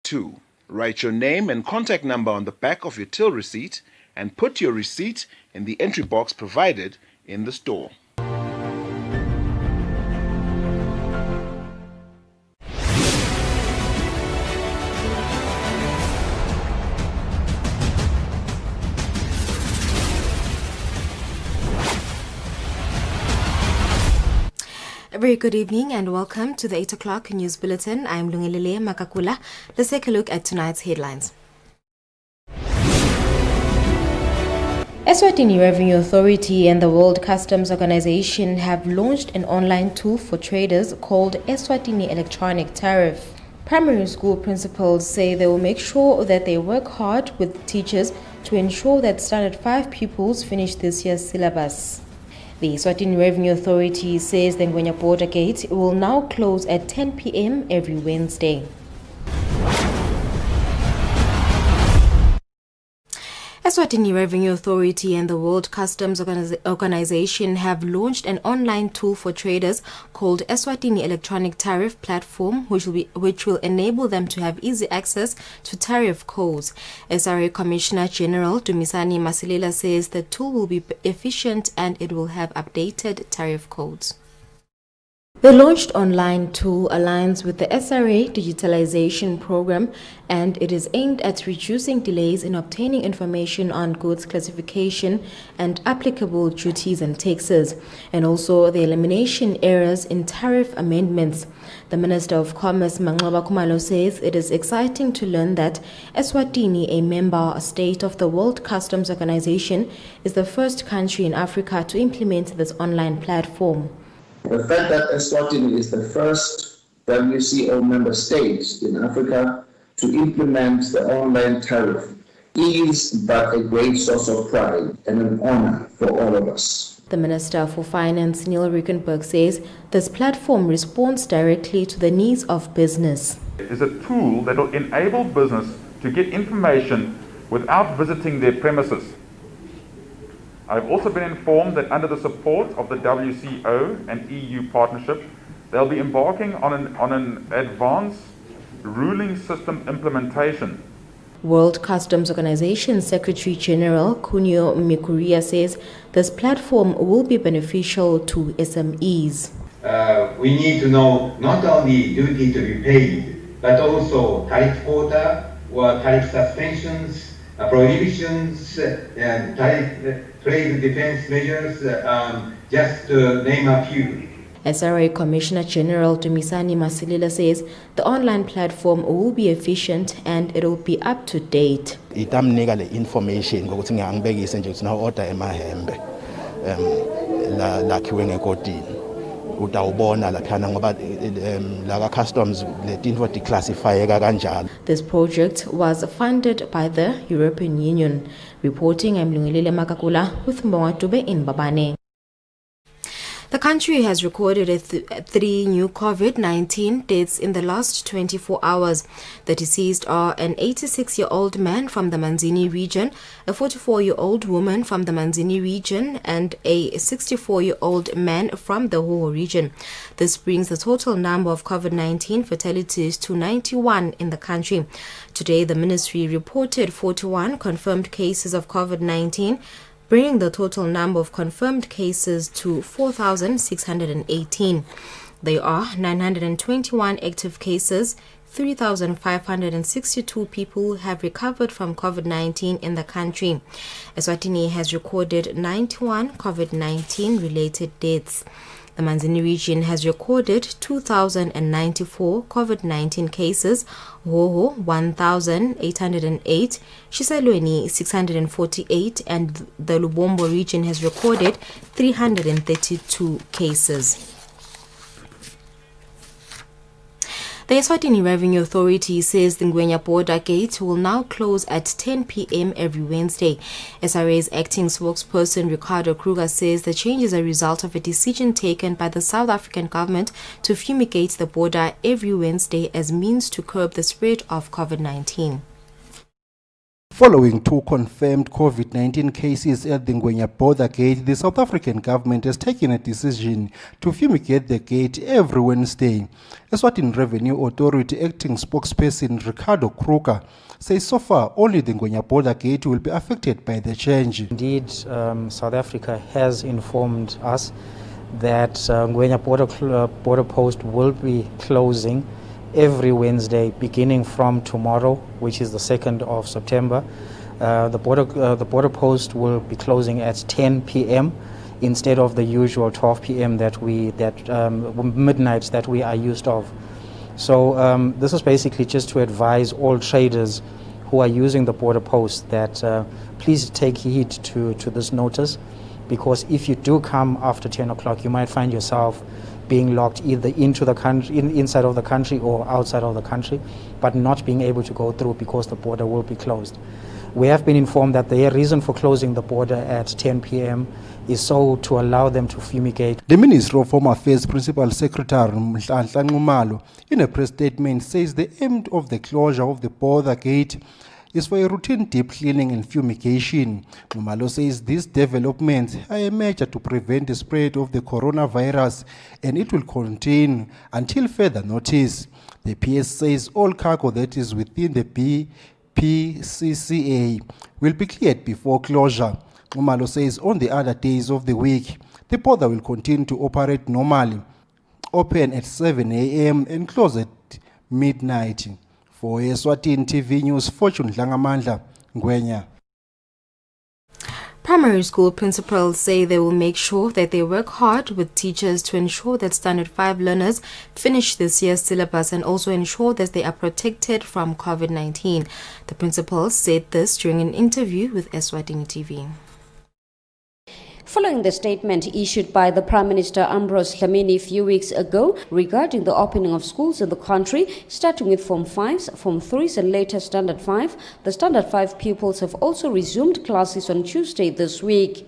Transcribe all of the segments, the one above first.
2. Write your name and contact number on the back of your till receipt and put your receipt in the entry box provided in the store. A very good evening and welcome to the 8 o'clock news bulletin. I'm Lungilile Makakula. Let's take a look at tonight's headlines. Eswatini Revenue Authority and the World Customs Organization have launched an online tool for traders called Eswatini Electronic Tariff. Primary school principals say they will make sure that they work hard with teachers to ensure that Standard 5 pupils finish this year's syllabus. The Swatini Revenue Authority says the Ngwenya border gate will now close at 10 p.m. every Wednesday. Eswatini Revenue Authority and the World Customs Organization have launched an online tool for traders called Eswatini Electronic Tariff Platform, which will enable them to have easy access to tariff codes. SRA Commissioner General Dumisani Masilela says the tool will be efficient and it will have updated tariff codes. The launched online tool aligns with the SRA digitalization program and it is aimed at reducing delays in obtaining information on goods classification and applicable duties and taxes, and also the elimination errors in tariff amendments. The Minister of Commerce, Manqaba Khumalo, says it is exciting to learn that Eswatini, a member state of the World Customs Organization, is the first country in Africa to implement this online platform. The fact that Eswatini is the first WCO member state in Africa to implement the online tariff is but a great source of pride and an honor for all of us. The Minister for Finance, Neil Rickenberg, says this platform responds directly to the needs of business. It is a tool that will enable business to get information without visiting their premises. I've also been informed that under the support of the WCO and EU partnership, they'll be embarking on an advanced ruling system implementation. World Customs Organization Secretary General Kunio Mikuria says this platform will be beneficial to SMEs. We need to know not only duty to be paid, but also tariff quota or tariff suspensions, prohibitions, and tariff trade defense measures, just to name a few. SRA Commissioner General Dumisani Masilela says the online platform will be efficient and it will be up to date. Itamnika le information ngokuthi ngiyangibekise nje ukuthi na order emahembe lakhiwe ngekotini utawubona laphana ngoba la customs letinto declassifyeka kanjalo. This project was funded by the European Union. Reporting, I'm Lungilile Makakula with Mbongatube in Babane. The country has recorded 3 new COVID-19 deaths in the last 24 hours. The deceased are an 86-year-old man from the Manzini region, a 44-year-old woman from the Manzini region, and a 64-year-old man from the Hoho region. This brings the total number of COVID-19 fatalities to 91 in the country. Today, the ministry reported 41 confirmed cases of COVID-19, bringing the total number of confirmed cases to 4,618. There are 921 active cases. 3,562 people have recovered from COVID-19 in the country. Eswatini has recorded 91 COVID-19 related deaths. The Manzini region has recorded 2,094 COVID-19 cases, Hoho 1,808, Shiselweni 648, and the Lubombo region has recorded 332 cases. The Eswatini Revenue Authority says the Ngwenya border gate will now close at 10 p.m. every Wednesday. SRA's acting spokesperson Ricardo Kruger says the change is a result of a decision taken by the South African government to fumigate the border every Wednesday as means to curb the spread of COVID-19. Following 2 confirmed COVID-19 cases at the Ngwenya border gate, the South African government has taken a decision to fumigate the gate every Wednesday. Eswatini Revenue Authority acting spokesperson Ricardo Kruger says so far only the Ngwenya border gate will be affected by the change. Indeed, South Africa has informed us that Ngwenya border post will be closing every Wednesday beginning from tomorrow, which is the 2nd of September. The border post will be closing at 10 p.m. instead of the usual 12 p.m. midnight that we are used of. So this is basically just to advise all traders who are using the border post that please take heed to this notice, because if you do come after 10 o'clock, you might find yourself being locked either into the country, inside of the country or outside of the country, but not being able to go through because the border will be closed. We have been informed that the reason for closing the border at 10 p.m. is so to allow them to fumigate. The Ministry of Home Affairs Principal Secretary Mhlanhla Nxumalo, in a press statement, says the aim of the closure of the border gate is for a routine deep cleaning and fumigation. Nxumalo says these developments are a measure to prevent the spread of the coronavirus, and it will continue until further notice. The PS says all cargo that is within the BPCCA will be cleared before closure. Nxumalo says on the other days of the week, the border will continue to operate normally, open at 7 a.m. and close at midnight. For Eswatini TV News, Fortune Dlangamandla, Ngwenya. Primary school principals say they will make sure that they work hard with teachers to ensure that Standard 5 learners finish this year's syllabus and also ensure that they are protected from COVID-19. The principals said this during an interview with Eswatini TV. Following the statement issued by the Prime Minister Ambrose Dlamini a few weeks ago regarding the opening of schools in the country, starting with Form 5s, Form 3s and later Standard 5, the Standard 5 pupils have also resumed classes on Tuesday this week.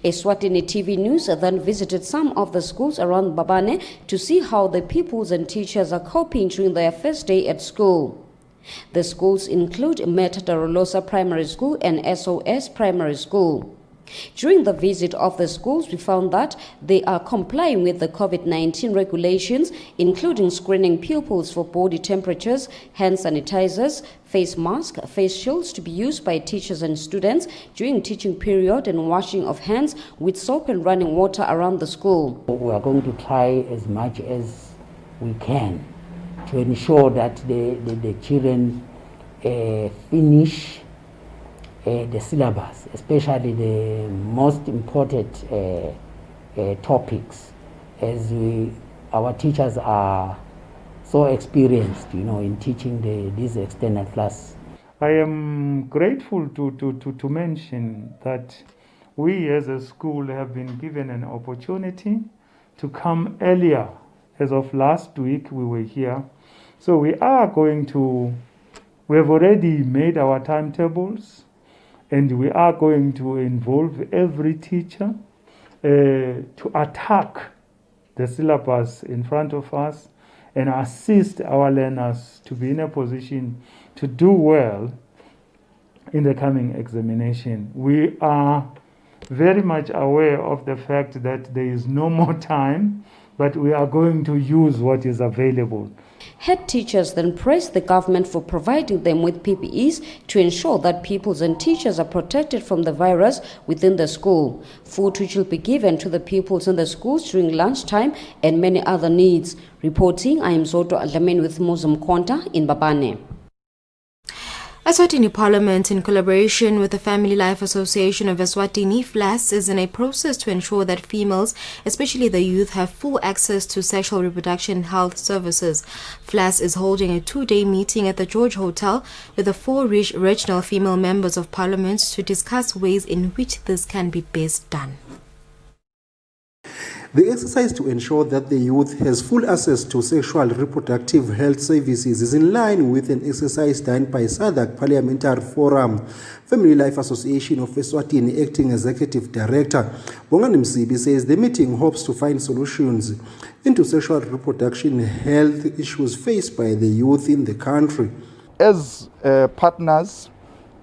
Eswatini TV News then visited some of the schools around Mbabane to see how the pupils and teachers are coping during their first day at school. The schools include Meta Darolosa Primary School and SOS Primary School. During the visit of the schools, we found that they are complying with the COVID-19 regulations, including screening pupils for body temperatures, hand sanitizers, face masks, face shields to be used by teachers and students during teaching period, and washing of hands with soap and running water around the school. We are going to try as much as we can to ensure that the children finish the syllabus, especially the most important topics, as our teachers are so experienced, in teaching these extended classes. I am grateful to mention that we as a school have been given an opportunity to come earlier. As of last week, we were here. So we have already made our timetables, and we are going to involve every teacher to attack the syllabus in front of us and assist our learners to be in a position to do well in the coming examination. We are very much aware of the fact that there is no more time, but we are going to use what is available. Head teachers then praised the government for providing them with PPEs to ensure that pupils and teachers are protected from the virus within the school. Food which will be given to the pupils in the schools during lunchtime and many other needs. Reporting, I am Zoto Alamin with Muslim Kwanta in Mbabane. Eswatini Parliament, in collaboration with the Family Life Association of Eswatini, FLAS, is in a process to ensure that females, especially the youth, have full access to sexual reproduction health services. FLAS is holding a 2-day meeting at the George Hotel with the 4 regional female members of Parliament to discuss ways in which this can be best done. The exercise to ensure that the youth has full access to sexual reproductive health services is in line with an exercise done by SADC Parliamentary Forum. Family Life Association of Eswatini Acting Executive Director Bongani Msibi says the meeting hopes to find solutions into sexual reproduction health issues faced by the youth in the country. As partners,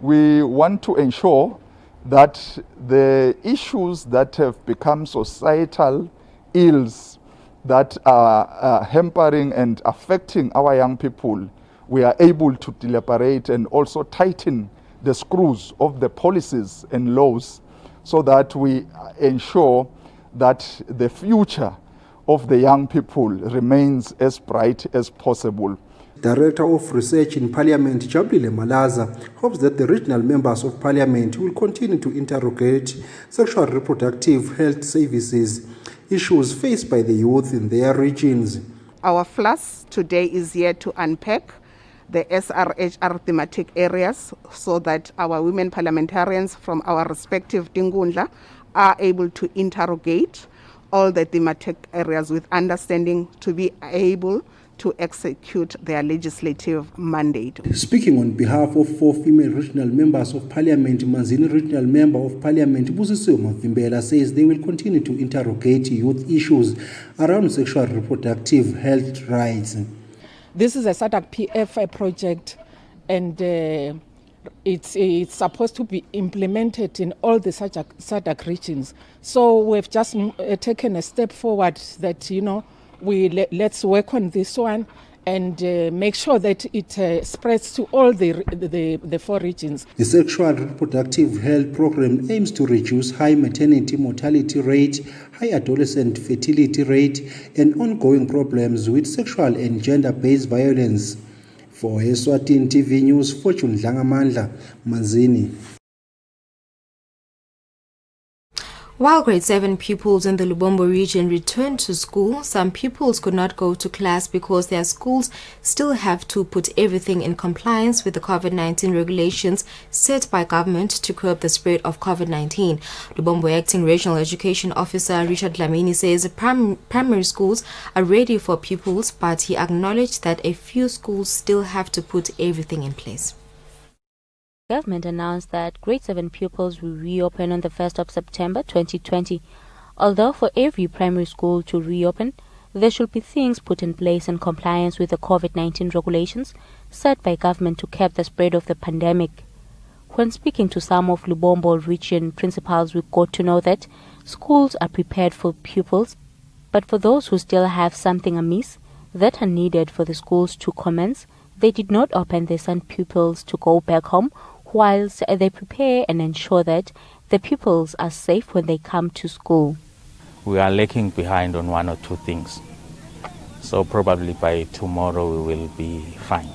we want to ensure that the issues that have become societal ills that are hampering and affecting our young people, we are able to deliberate and also tighten the screws of the policies and laws so that we ensure that the future of the young people remains as bright as possible. Director of Research in Parliament, Jabulile Malaza, hopes that the regional members of Parliament will continue to interrogate sexual and reproductive health services issues faced by the youth in their regions. Our FLAS today is here to unpack the SRHR thematic areas so that our women parliamentarians from our respective Tingundla are able to interrogate all the thematic areas with understanding to be able to execute their legislative mandate. Speaking on behalf of 4 female regional members of Parliament, Manzini Regional Member of Parliament Busisiwe Mavimbela says they will continue to interrogate youth issues around sexual and reproductive health rights. This is a SADC PF project, and it's supposed to be implemented in all the SADC regions. So we've just taken a step forward that, let's work on this one and make sure that it spreads to all the 4 regions. The Sexual and Reproductive Health Program aims to reduce high maternity mortality rate, high adolescent fertility rate, and ongoing problems with sexual and gender-based violence. For Eswatini TV News, Fortune Dlangamandla, Manzini. While grade 7 pupils in the Lubombo region returned to school, some pupils could not go to class because their schools still have to put everything in compliance with the COVID-19 regulations set by government to curb the spread of COVID-19. Lubombo Acting Regional Education Officer Richard Dlamini says primary schools are ready for pupils, but he acknowledged that a few schools still have to put everything in place. Government announced that grade 7 pupils will reopen on the 1st of September 2020. Although for every primary school to reopen, there should be things put in place in compliance with the COVID-19 regulations set by government to curb the spread of the pandemic. When speaking to some of Lubombo region principals, we got to know that schools are prepared for pupils, but for those who still have something amiss that are needed for the schools to commence, they did not open their sent pupils to go back home whilst they prepare and ensure that the pupils are safe when they come to school. We are lagging behind on 1 or 2 things. So probably by tomorrow we will be fine.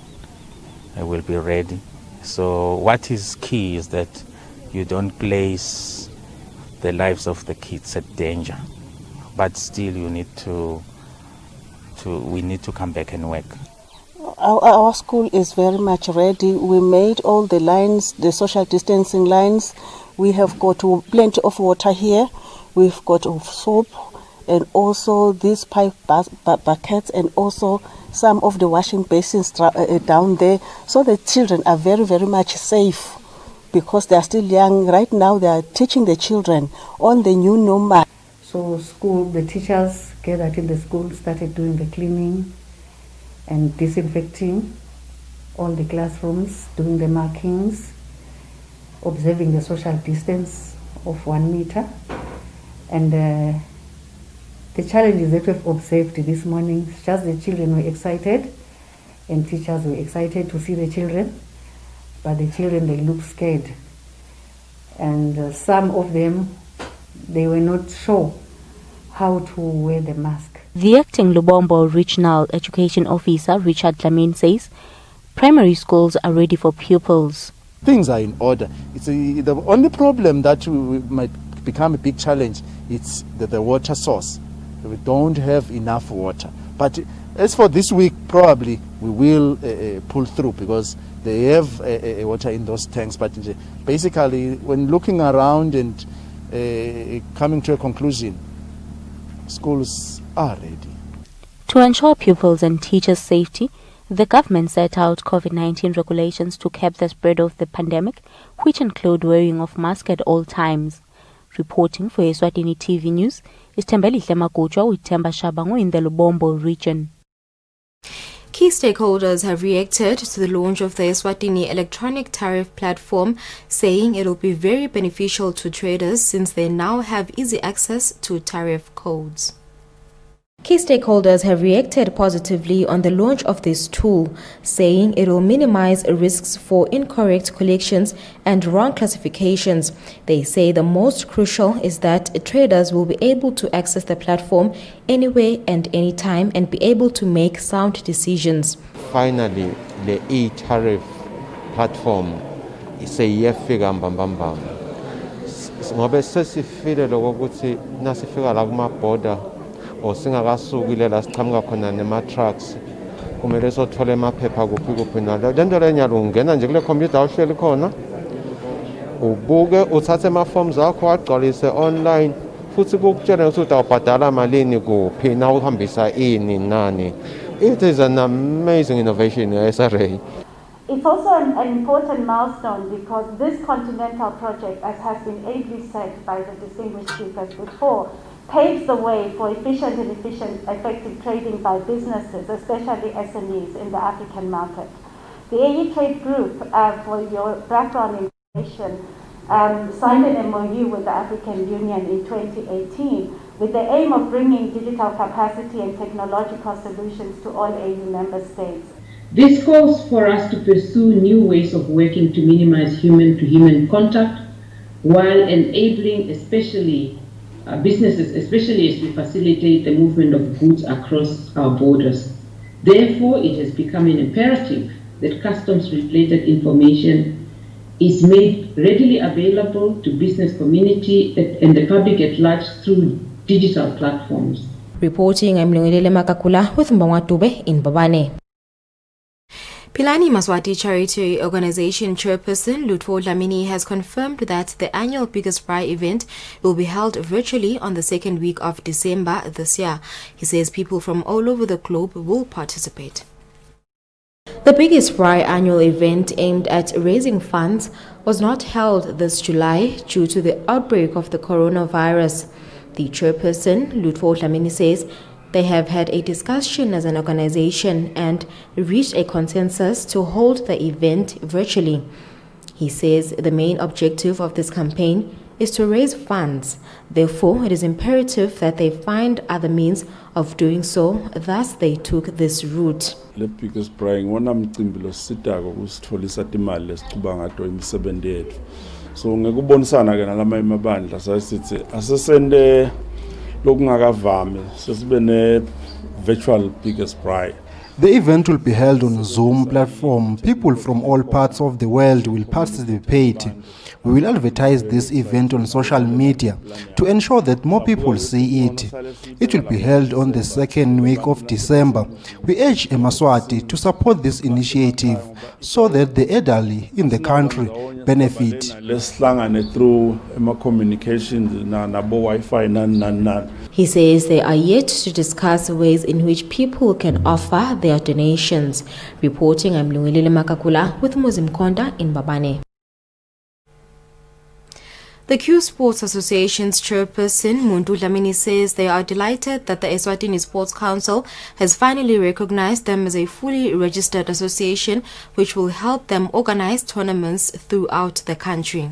We will be ready. So what is key is that you don't place the lives of the kids at danger. But still we need to come back and work. Our school is very much ready. We made all the lines, the social distancing lines. We have got plenty of water here. We've got soap and also these pipe buckets and also some of the washing basins down there. So the children are very, very much safe because they are still young. Right now they are teaching the children on the new normal. So the teachers gathered in the school, started doing the cleaning and disinfecting all the classrooms, doing the markings, observing the social distance of 1 meter. And the challenges that we've observed this morning, just the children were excited and teachers were excited to see the children, but the children, they look scared. And some of them, they were not sure how to wear the mask. The acting Lubombo Regional Education Officer, Richard Dlamini, says primary schools are ready for pupils. Things are in order. It's the only problem that might become a big challenge is the water source. We don't have enough water. But as for this week, probably we will pull through because they have water in those tanks. But basically, when looking around and coming to a conclusion, schools are ready. To ensure pupils and teachers' safety, the government set out COVID-19 regulations to curb the spread of the pandemic, which include wearing of masks at all times. Reporting for Eswatini TV News is Tembelihle Magujwa with Temba Shabango in the Lubombo region. Key stakeholders have reacted to the launch of the Eswatini electronic tariff platform, saying it will be very beneficial to traders since they now have easy access to tariff codes. Key stakeholders have reacted positively on the launch of this tool, saying it will minimize risks for incorrect collections and wrong classifications. They say the most crucial is that traders will be able to access the platform anywhere and anytime and be able to make sound decisions. Finally, the e-tariff platform seyiyafika mbambambam. Ngobe sesifile lokuthi nasifika la kuma border or singakasukile la siqhamuka khona nema-trucks kumele sothole emaphepha kuphi nalo lento lenyalo ungena nje kule computer ohleli khona ubuke uthathe ama-forms akho agcwalise online futhi kukutshela ukuthi utawubhadala malini kuphi na uhambisa ini nani. It is an amazing innovation in SRA. It's also an important milestone because this continental project, as has been ably said by the distinguished speakers before, paves the way for efficient and effective trading by businesses, especially SMEs in the African market. The AE Trade Group, for your background information, signed an MOU with the African Union in 2018 with the aim of bringing digital capacity and technological solutions to all AU member states. This calls for us to pursue new ways of working to minimize human-to-human contact while enabling especially businesses, especially as we facilitate the movement of goods across our borders. Therefore, it has become an imperative that customs-related information is made readily available to business community and the public at large through digital platforms. Reporting, I'm Lungilele Makakula with Mbangwatube in Babane. Philani Maswati Charity Organization Chairperson Lutfo Dlamini has confirmed that the annual Biggest Braai event will be held virtually on the second week of December this year. He says people from all over the globe will participate. The Biggest Braai annual event aimed at raising funds was not held this July due to the outbreak of the coronavirus. The chairperson, Lutfo Dlamini, says they have had a discussion as an organization and reached a consensus to hold the event virtually. He says the main objective of this campaign is to raise funds. Therefore, it is imperative that they find other means of doing so. Thus, they took this route. Le Biggest Braai ngona mcimbi lositako kusitholisa timali lesichuba ngato imisebenzi yethu. So ngekubonisana ke nalama emabandla sasithi asesende lokungakavami sesibe ne virtual Biggest Braai. The event will be held on Zoom platform. People from all parts of the world will participate. We will advertise this event on social media to ensure that more people see it. It will be held on the second week of December. We urge Emaswati to support this initiative so that the elderly in the country benefit. Through communications na Wi-Fi He says they are yet to discuss ways in which people can offer their donations. Reporting, I'm Lungilele Makakula with Muzim Konda in Babane. The Q Sports Association's chairperson, Muntu Dlamini, says they are delighted that the Eswatini Sports Council has finally recognized them as a fully registered association, which will help them organize tournaments throughout the country.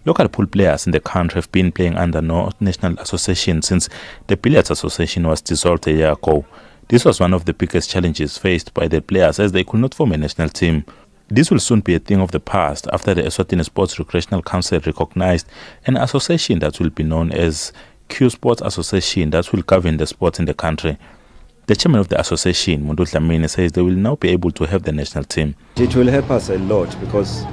Local pool players in the country have been playing under no national association since the Billiards Association was dissolved a year ago. This was one of the biggest challenges faced by the players as they could not form a national team. This will soon be a thing of the past after the Eswatini Sports Recreational Council recognized an association that will be known as Q Sports Association that will govern the sports in the country. The chairman of the association, Muntu Dlamini, says they will now be able to have the national team. It will help us a lot because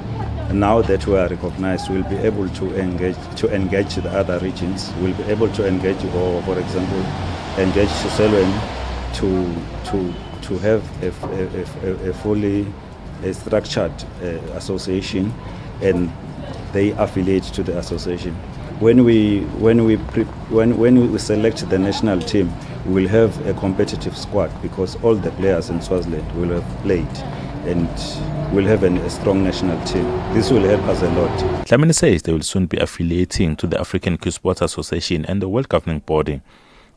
now that we are recognized, we'll be able to engage the other regions. We'll be able to engage, or for example, engage Selwyn to have a fully structured association, and they affiliate to the association. When we select the national team, we will have a competitive squad because all the players in Swaziland will have played, and we'll have a strong national team. This will help us a lot. Dlamini says they will soon be affiliating to the African Q Sports Association and the World Governing Body.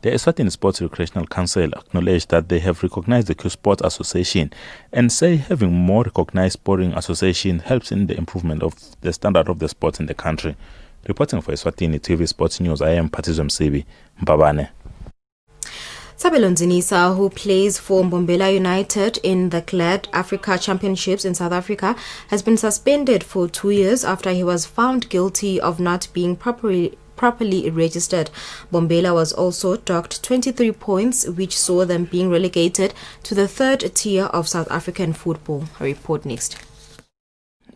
The Eswatini Sports Recreational Council acknowledged that they have recognized the Q Sports Association and say having more recognized sporting association helps in the improvement of the standard of the sports in the country. Reporting for Eswatini TV Sports News, I am Patizwe Msibi, Mbabane. Sabelo Nzinisa, who plays for Bombela United in the CLAD Africa Championships in South Africa, has been suspended for 2 years after he was found guilty of not being properly registered. Bombela was also docked 23 points, which saw them being relegated to the third tier of South African football. A report next.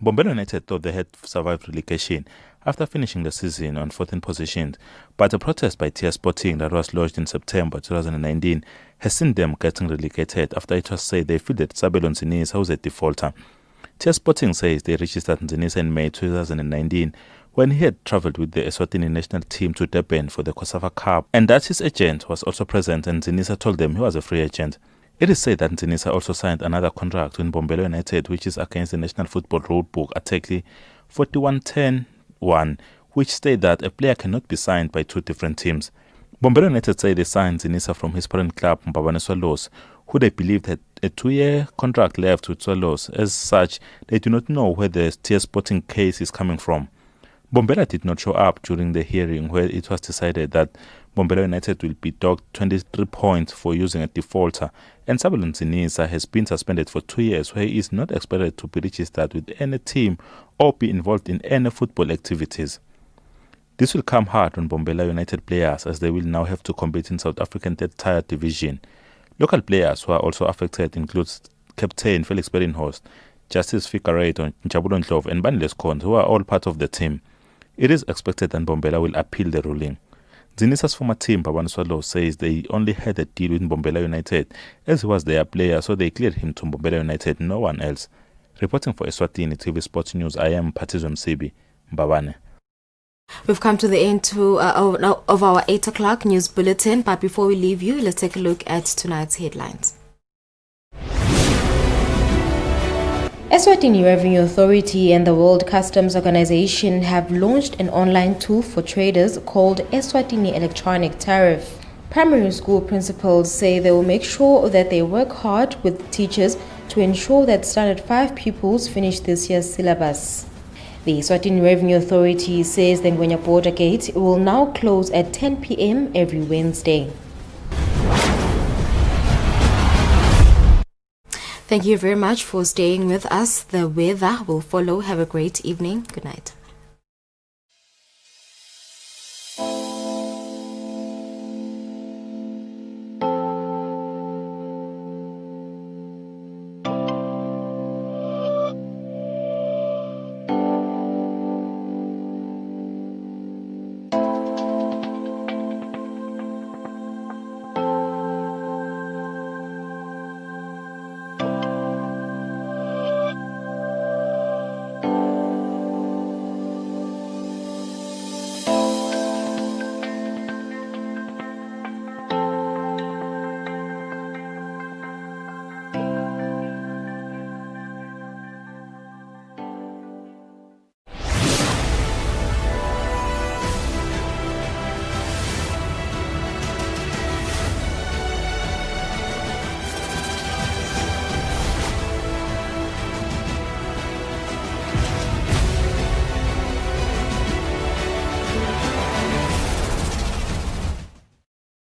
Bombela United thought they had survived relegation after finishing the season on 14th position, but a protest by TS Sporting that was lodged in September 2019 has seen them getting relegated after it was said they fielded Sabelo Nzinisa, who was a defaulter. TS Sporting says they registered Nzinisa in May 2019 when he had travelled with the Eswatini national team to Durban for the COSAFA Cup, and that his agent was also present, and Nzinisa told them he was a free agent. It is said that Nzinisa also signed another contract with Bombela United, which is against the National Football Rulebook, Article 4110(1), which states that a player cannot be signed by two different teams. Bombela United say they signed Nzinisa from his parent club, Mbabane Swallows, who they believed had a 2-year contract left with Swallows. As such, they do not know where the TS Sporting case is coming from. Bombela did not show up during the hearing, where it was decided that Bombela United will be docked 23 points for using a defaulter, and Sabelo Nzinisa has been suspended for 2 years, where he is not expected to be registered with any team or be involved in any football activities. This will come hard on Bombela United players, as they will now have to compete in South African third-tier division. Local players who are also affected include Captain Felix Berinhorst, Justice Figueiredo, Njabulo Ndlovu, and Banles Khons, who are all part of the team. It is expected that Bombela will appeal the ruling. Zinisa's former team, Mbabane Swallows, says they only had a deal with Bombela United, as he was their player, so they cleared him to Bombela United, no one else. Reporting for Eswatini TV Sports News, I am Patizwe Msibi, Mbabane. We've come to the end of our 8 o'clock news bulletin, but before we leave you, let's take a look at tonight's headlines. Eswatini Revenue Authority and the World Customs Organization have launched an online tool for traders called Eswatini Electronic Tariff. Primary school principals say they will make sure that they work hard with teachers to ensure that Standard 5 pupils finish this year's syllabus. The Eswatini Revenue Authority says the Ngwenya border gate will now close at 10 p.m. every Wednesday. Thank you very much for staying with us. The weather will follow. Have a great evening. Good night.